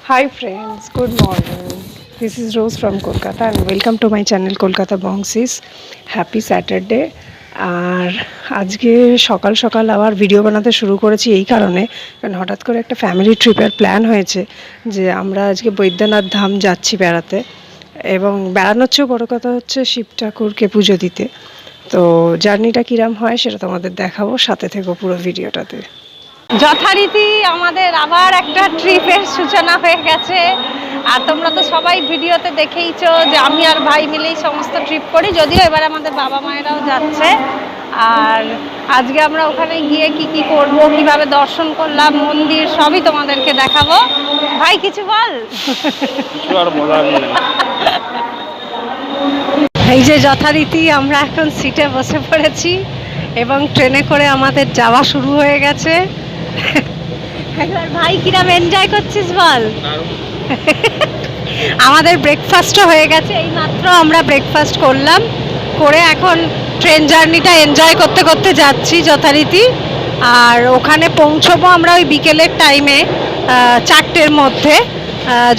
Hi friends, good morning. This is Rose from Kolkata and welcome to my channel Kolkata Bongsis. Happy Saturday. আর আজকে সকাল সকাল আবার video বানাতে শুরু করেছি এই কারণে, কারণ হঠাৎ করে একটা ফ্যামিলি ট্রিপের প্ল্যান হয়েছে যে আমরা আজকে বৈদ্যনাথ ধাম যাচ্ছি বেড়াতে, এবং বেড়ানোর চেয়েও বড়ো কথা হচ্ছে শিব ঠাকুরকে পুজো দিতে। তো জার্নিটা কিরাম হয় সেটা তোমাদের দেখাবো, সাথে থেকো পুরো ভিডিওটাতে। যথারীতি আমাদের আবার একটা ট্রিপের সূচনা হয়ে গেছে। আর তোমরা তো সবাই ভিডিওতে দেখেইছো যে আমি আর ভাই মিলেই সমস্ত ট্রিপ করি, যদিও এবার আমাদের বাবা মায়েরাও যাচ্ছে। আর আজকে আমরা ওখানে গিয়ে কি কি করব, কিভাবে দর্শন করলাম, মন্দির সবই তোমাদেরকে দেখাবো। ভাই কিছু বল। এই যে যথারীতি আমরা এখন সিটে বসে পড়েছি এবং ট্রেনে করে আমাদের যাওয়া শুরু হয়ে গেছে। একবার ভাই কিরাম এনজয় করছিস বল। আমাদের ব্রেকফাস্টও হয়ে গেছে, এই মাত্র আমরা ব্রেকফাস্ট করলাম, করে এখন ট্রেন জার্নিটা এনজয় করতে করতে যাচ্ছি যথারীতি। আর ওখানে পৌঁছবো আমরা ওই বিকেলের টাইমে 4টের মধ্যে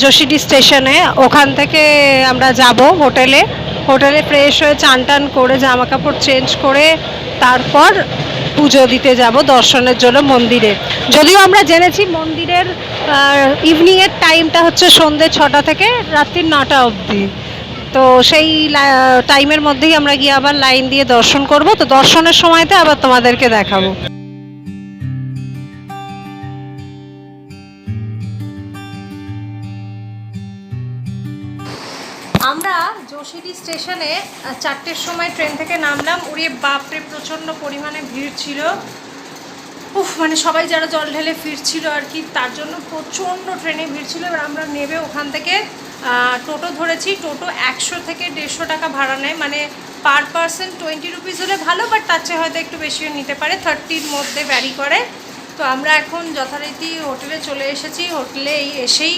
যোশীডি স্টেশনে। ওখান থেকে আমরা যাব হোটেলে ফ্রেশ হয়ে চান টান করে জামা কাপড় চেঞ্জ করে তারপর পুজো দিতে যাব দর্শনের জন্য মন্দিরে। যদিও আমরা জেনেছি মন্দিরের ইভিনিংয়ের টাইমটা হচ্ছে সন্ধ্যে 6টা থেকে রাত্রি 9টা অবধি। তো সেই টাইমের মধ্যেই আমরা গিয়ে আবার লাইন দিয়ে দর্শন করব। তো দর্শনের সময়তে আবার তোমাদেরকে দেখাবো। আমরা যোশীডি স্টেশনে 4টের সময় ট্রেন থেকে নামলাম। উড়িয়ে বাপরে প্রচণ্ড পরিমাণে ভিড় ছিল। মানে সবাই যারা জল ঢেলে ফিরছিল আর কি, তার জন্য প্রচণ্ড ট্রেনে ভিড় ছিল। এবার আমরা নেবে ওখান থেকে টোটো ধরেছি। টোটো 100 থেকে 150 টাকা ভাড়া নেয়, মানে পার পারসন 20 রুপিস হলে ভালো, বাট তার চেয়ে হয়তো একটু বেশিও নিতে পারে, 30-র মধ্যে ভ্যারি করে। তো আমরা এখন যথারীতি হোটেলে চলে এসেছি। হোটেলে এসেই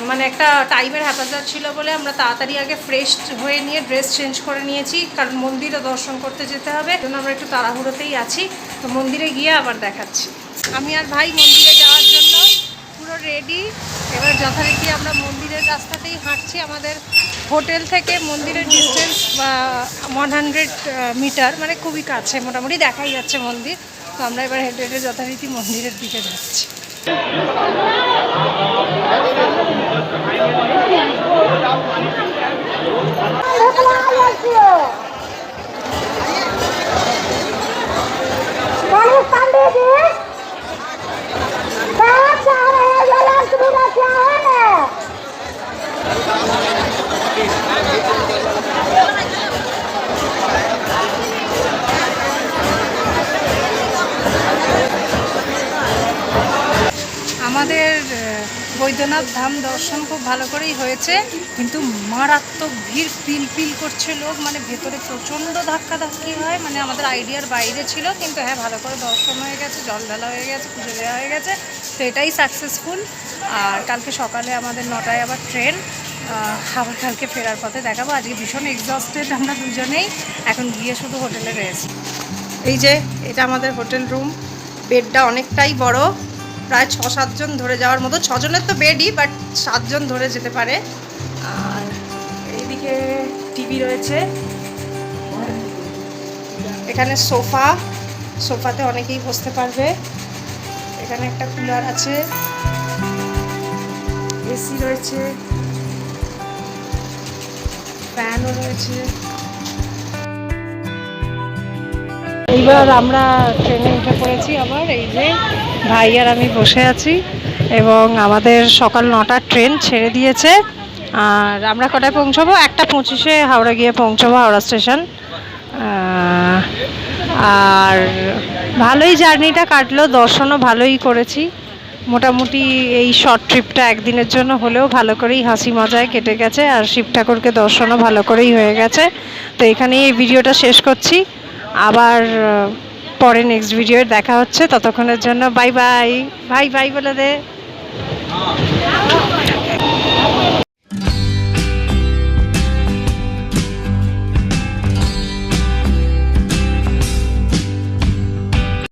মানে একটা টাইমের হ্যাপাজার ছিল বলে আমরা তাড়াতাড়ি আগে ফ্রেশ হয়ে নিয়ে ড্রেস চেঞ্জ করে নিয়েছি, কারণ মন্দিরে দর্শন করতে যেতে হবে। জন্য আমরা একটু তাড়াহুড়োতেই আছি। তো মন্দিরে গিয়ে আবার দেখাচ্ছি। আমি আর ভাই মন্দিরে যাওয়ার জন্য পুরো রেডি। এবার যথারীতি আমরা মন্দিরের রাস্তাতেই হাঁটছি। আমাদের হোটেল থেকে মন্দিরের ডিস্টেন্স 100 মিটার, মানে খুবই কাছে, মোটামুটি দেখাই যাচ্ছে মন্দির। তো আমরা এবার হেঁটে হেঁটে যথারীতি মন্দিরের দিকে যাচ্ছি। আমাদের বৈদ্যনাথ ধাম দর্শন খুব ভালো করেই হয়েছে, কিন্তু মারাত্মক ভিড়, পিল করছে লোক, মানে ভেতরে প্রচণ্ড ধাক্কাধাক্কি হয়, মানে আমাদের আইডিয়ার বাইরে ছিল। কিন্তু হ্যাঁ, ভালো করে দর্শন হয়ে গেছে, জল ঢালা হয়ে গেছে, পুজো দেওয়া হয়ে গেছে, তো এটাই সাকসেসফুল। আর কালকে সকালে আমাদের 9টায় আবার ট্রেন, আবার কালকে ফেরার পথে দেখাবো। আজকে ভীষণ এক্সস্টেড আমরা দুজনেই, এখন গিয়ে শুধু হোটেলে রয়েছি। এই যে এটা আমাদের হোটেল রুম, বেডটা অনেকটাই বড়, প্রায় 6-7 জন ধরে যাওয়ার মতো। 6 জনের তো বেডই, বাট 7 জন ধরে যেতে পারে। আর এইদিকে টিভি রয়েছে, এখানে সোফাতে অনেকেই বসতে পারবে। এখানে একটা কুলার আছে, এসি রয়েছে, ফ্যানও রয়েছে। এইবার আমরা ট্রেনে উঠে পড়েছি আবার। এই যে ভাই আর আমি বসে আছি, এবং আমাদের সকাল 9টার ট্রেন ছেড়ে দিয়েছে। আর আমরা কটায় পৌঁছবো? 1:25-এ হাওড়া গিয়ে পৌঁছবো, হাওড়া স্টেশন। আর ভালোই জার্নিটা কাটলো, দর্শনও ভালোই করেছি মোটামুটি। এই শর্ট ট্রিপটা একদিনের জন্য হলেও ভালো করেই হাসি মজায় কেটে গেছে, আর শিব ঠাকুরকে দর্শনও ভালো করেই হয়ে গেছে। তো এখানেই এই ভিডিওটা শেষ করছি। আবার পরে নেক্সট ভিডিওর দেখা হচ্ছে, ততক্ষণের জন্য বাই বাই। ভাই বাই বলে দে।